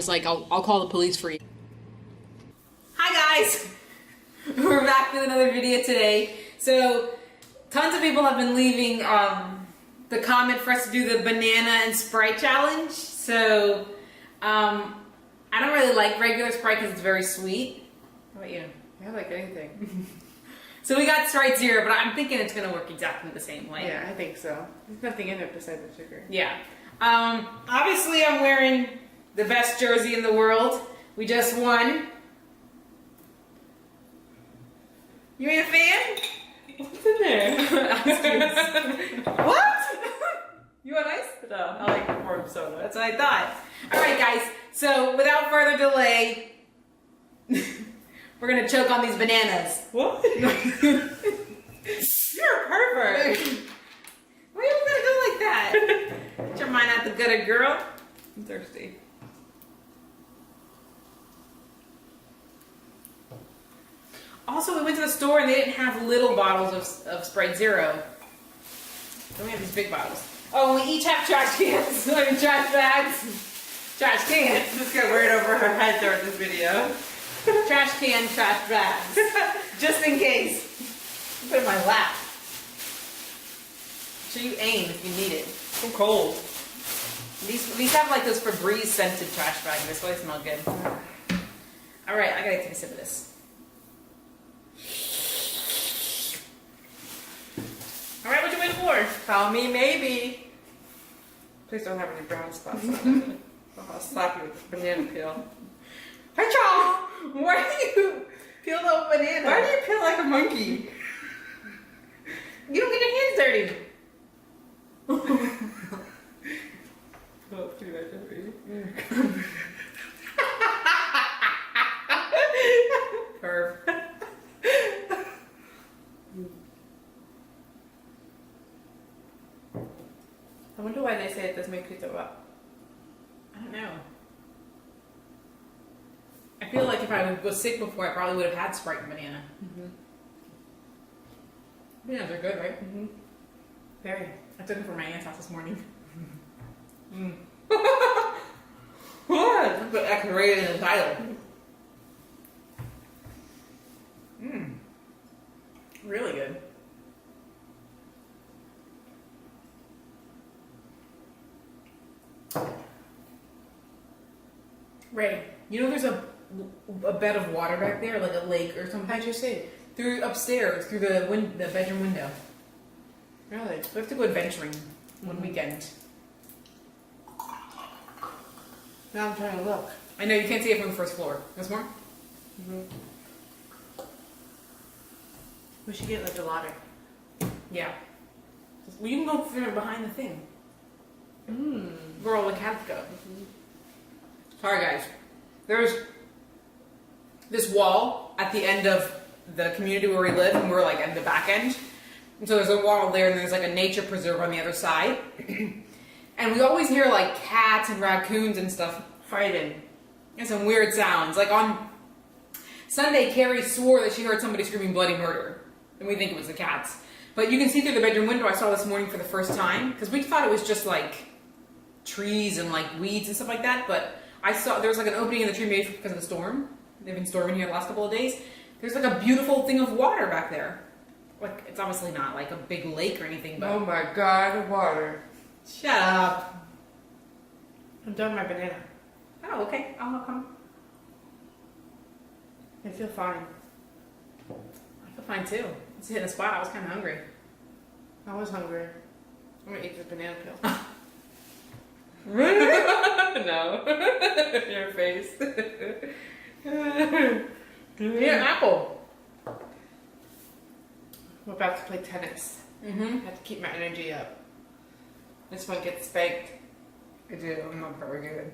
was like, I'll call the police for you. Hi guys! We're back with another video today. So, tons of people have been leaving the comment for us to do the Banana and Sprite challenge. So, I don't really like regular Sprite because it's very sweet. How about you? I like anything. So we got Sprite Zero, but I'm thinking it's going to work exactly the same way. Yeah, I think so. There's nothing in it besides the sugar. Yeah. Obviously I'm wearing the best jersey in the world. We just won. You ain't a fan? What's in there? Ice cubes. What? You want ice? No, I like warm soda. That's what I thought. Alright guys, so without further delay, we're gonna choke on these bananas. What? You're a pervert. Why are you gonna go like that? Get your mind out the gutter, girl. I'm thirsty. Also, we went to the store and they didn't have little bottles of Sprite Zero. So we have these big bottles. Oh, and we each have trash cans. I mean, trash bags. Trash cans. Just got weird over her head during this video. Trash can, trash bags. Just in case. Put it in my lap. So you aim if you need it. I'm cold. These have like those Febreze scented trash bags. That's why they smell good. Alright, I gotta take a sip of this. Alright, what you waiting for? Call me maybe. Please don't have any brown spots on it. I'll slap you with a banana peel. Hi, y'all! Why do you peel the banana? Why do you peel like a monkey? You don't get your hands dirty. Oh, pretty much dirty. Perv. I wonder why they say it does make you throw up. I don't know. I feel like if I was sick before, I probably would have had Sprite and banana. Bananas are good, right? Very. I took them from my aunt's house this morning. What? But I can rate it in the title. Really good. Ray, you know there's a bed of water back there, like a lake or something? How'd you see it? Through upstairs, through the bedroom window. Really? We have to go adventuring one weekend. Now I'm trying to look. I know you can't see it from the first floor. There's more? We should get like a ladder. Yeah. Well, you can go through behind the thing. Where all the cats go. Sorry guys. There's this wall at the end of the community where we live, and we're like at the back end. And so there's a wall there, and there's like a nature preserve on the other side. And we always hear like cats and raccoons and stuff fighting. And some weird sounds. Like on Sunday, Carrie swore that she heard somebody screaming bloody murder. And we think it was the cats. But you can see through the bedroom window. I saw this morning for the first time. Because we thought it was just like trees and like weeds and stuff like that. But I saw there was like an opening in the tree maybe because of the storm. They've been storming here the last couple of days. There's like a beautiful thing of water back there. Like, it's obviously not like a big lake or anything, but... Oh my god, water. Shut up. I'm done with my banana. Oh, okay. I'll come. I feel fine. I feel fine too. It's hitting a spot. I was kind of hungry. I was hungry. I'm gonna eat this banana peel. No. Your face. Yeah, an apple. We're about to play tennis. I have to keep my energy up. This one gets spanked. I do. I'm not very good.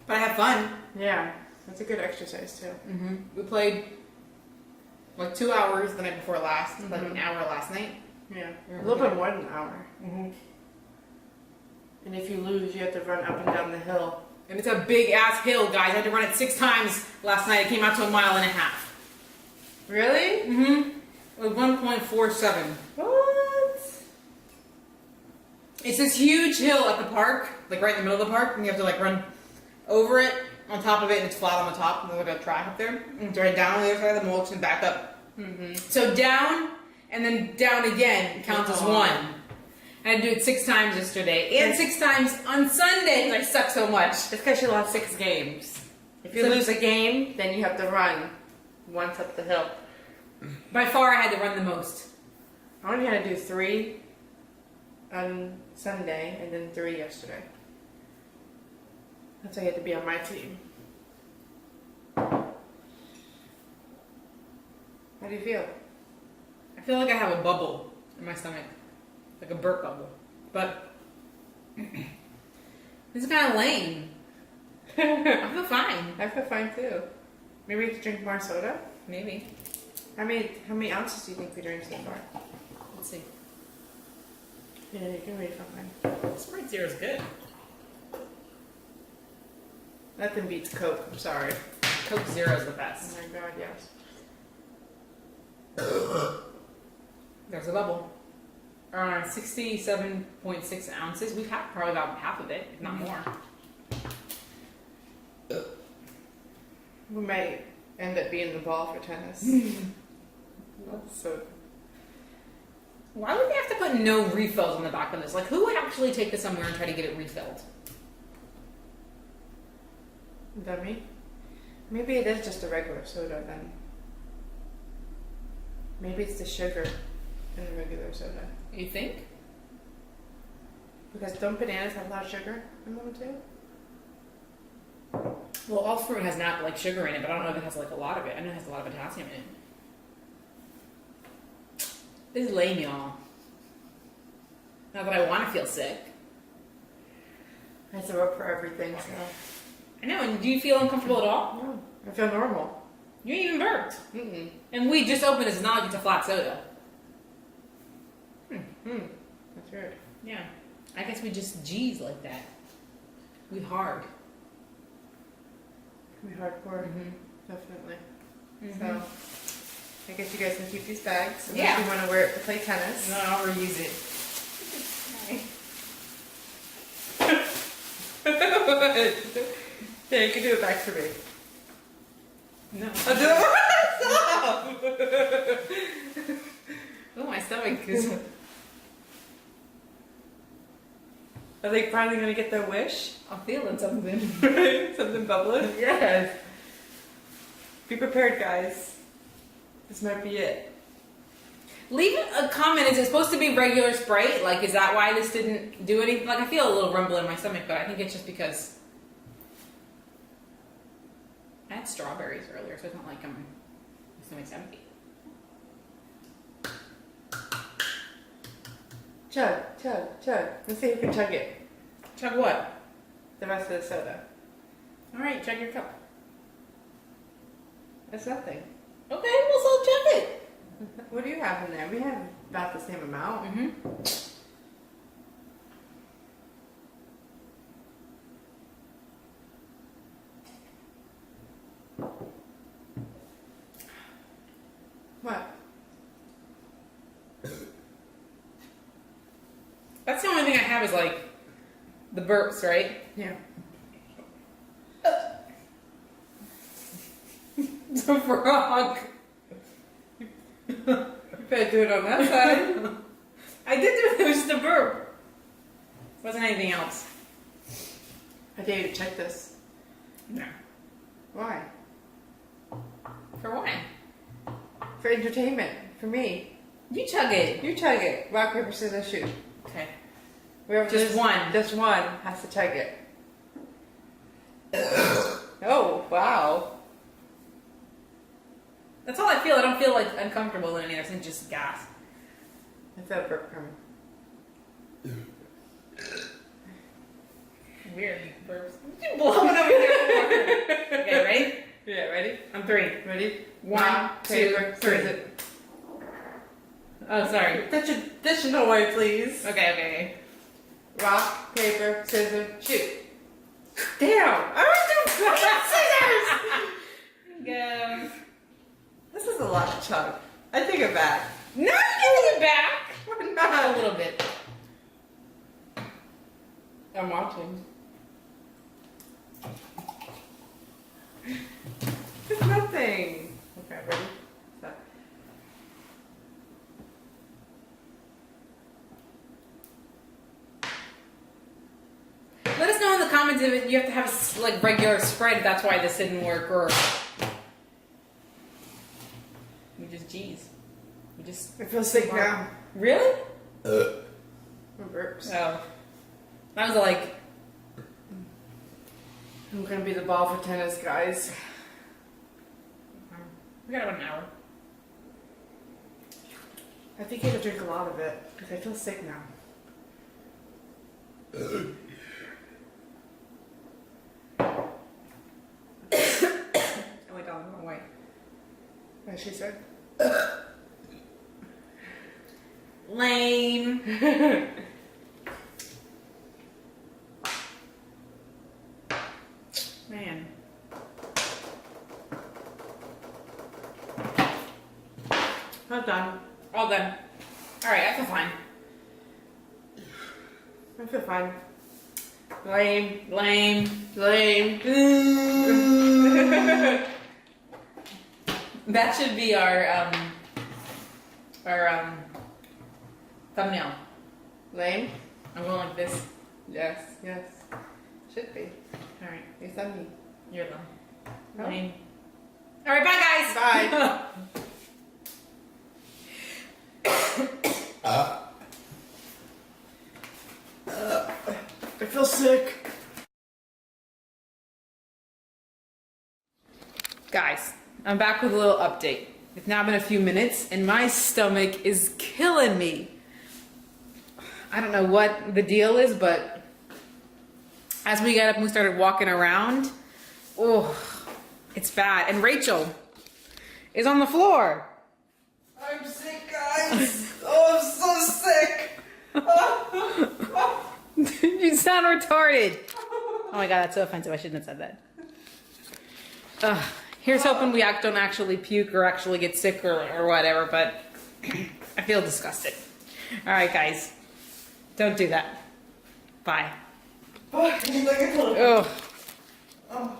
But I have fun. Yeah, that's a good exercise too. We played like 2 hours the night before last, like an hour last night. Yeah, a little bit more than an hour. And if you lose, you have to run up and down the hill. And it's a big ass hill, guys. I had to run it 6 times last night. It came out to 1.5 miles. Really? It was 1.47. What? It's this huge hill at the park, like right in the middle of the park, and you have to like run over it, on top of it, and it's flat on the top, and there's like a track up there. And it's right down on the other side of the mulch and back up. Mm-hmm. So down, and then down again counts as one. I had to do it 6 times yesterday, and 6 times on Sunday, because I suck so much. It's because you lost 6 games. If you lose a game, then you have to run once up the hill. By far, I had to run the most. I only had to do 3 on Sunday, and then 3 yesterday. That's why you had to be on my team. How do you feel? I feel like I have a bubble in my stomach, like a burp bubble. But this is kind of lame. I feel fine. I feel fine too. Maybe we could drink more soda? Maybe. How many ounces do you think we drank so far? Let's see. Yeah, you can read from mine. Sprite Zero is good. Nothing beats Coke, I'm sorry. Coke Zero is the Oh best. my god, yes. There's a bubble. 67.6 ounces. We've had probably about half of it, if not more. We might end up being the ball for tennis. So Why would they have to put no refills on the back of this? Like, who would actually take this somewhere and try to get it refilled? dummy. Maybe it is just a regular soda then. Maybe it's the sugar in the regular soda. You think? Because don't bananas have a lot of sugar in them too? Well, all fruit has not like sugar in it, but I don't know if it has like a lot of it. I know it has a lot of potassium in it. This is lame, y'all. Not that I want to feel sick. I throw up for everything, so. I know, and do you feel uncomfortable at all? No, I feel normal. You ain't even burped. Mm-mm. And we just opened this, it's not like it's a flat soda. That's weird. Yeah. I guess we just G's like that. We hard. We hardcore. Mm-hmm. Definitely. Mm-hmm. So, I guess you guys can keep these bags unless Yeah. you want to wear it to play tennis. No, I'll reuse it. Yeah, you can do it back for me. No. I'll do it. Stop! Oh, my stomach is... Are they finally going to get their wish? I'm feeling something. Something bubbling? Yes. Be prepared, guys. This might be it. Leave a comment. Is it supposed to be regular Sprite? Like, is that why this didn't do anything? Like, I feel a little rumble in my stomach, but I think it's just because I had strawberries earlier, so it's not like my stomach's empty. Chug, chug, chug. Let's see if you can chug it. Chug what? The rest of the soda. All right, chug your cup. That's nothing. Okay, well, so chug it. What do you have in there? We have about the same amount. Mm-hmm. What? That's the only thing I have is like the burps, right? Yeah. The frog. You better do it on that side. I did do it. It was just a burp. Wasn't anything else. I dare you to check this. No. Why? For what? For entertainment. For me. You chug it. You chug it. Rock, paper, scissors, shoot. Okay. Whoever Just does- one. Just one has to chug it. Oh, wow. That's all I feel. I don't feel like uncomfortable in any other thing, just gas. I felt a burp coming. Weird burps. You blowing over there. Okay, ready? Yeah, ready? On 3. Ready? One, two, three. Oh, sorry. Traditional way, please. Okay. Rock, paper, scissors, shoot. Damn! I went to Go. This is a lot of chug. I take it back. No, you're giving it back. We're A not. little bit. I'm watching. It's nothing. Okay, ready? Stop. Let us know in the comments if you have to have like regular Sprite. That's why this didn't work, or we just we just. I feel sick now. Really? Burps. Oh, I was like, I'm gonna be the ball for tennis, guys. we got about an hour. I think you have to drink a lot of it because I feel sick now. Oh my god, I'm wrong way. As she said. Lame. Man. Not done. All done. Alright, I feel fine. I feel fine. Lame. Lame. Lame. That should be our thumbnail. Lame? I'm going like this. Yes, yes. Should be. Alright, It's on me. you're lame. Oh. Lame. Alright, bye guys! Bye. I feel sick. Guys, I'm back with a little update. It's now been a few minutes and my stomach is killing me. I don't know what the deal is, but as we got up and we started walking around, oh, it's bad. And Rachel is on the floor. I'm sick, guys. Oh, I'm so sick. You sound retarded. Oh my god, that's so offensive. I shouldn't have said that. Here's hoping we don't actually puke or actually get sick or whatever, but I feel disgusted. Alright guys, don't do that. Bye. Oh, Ugh.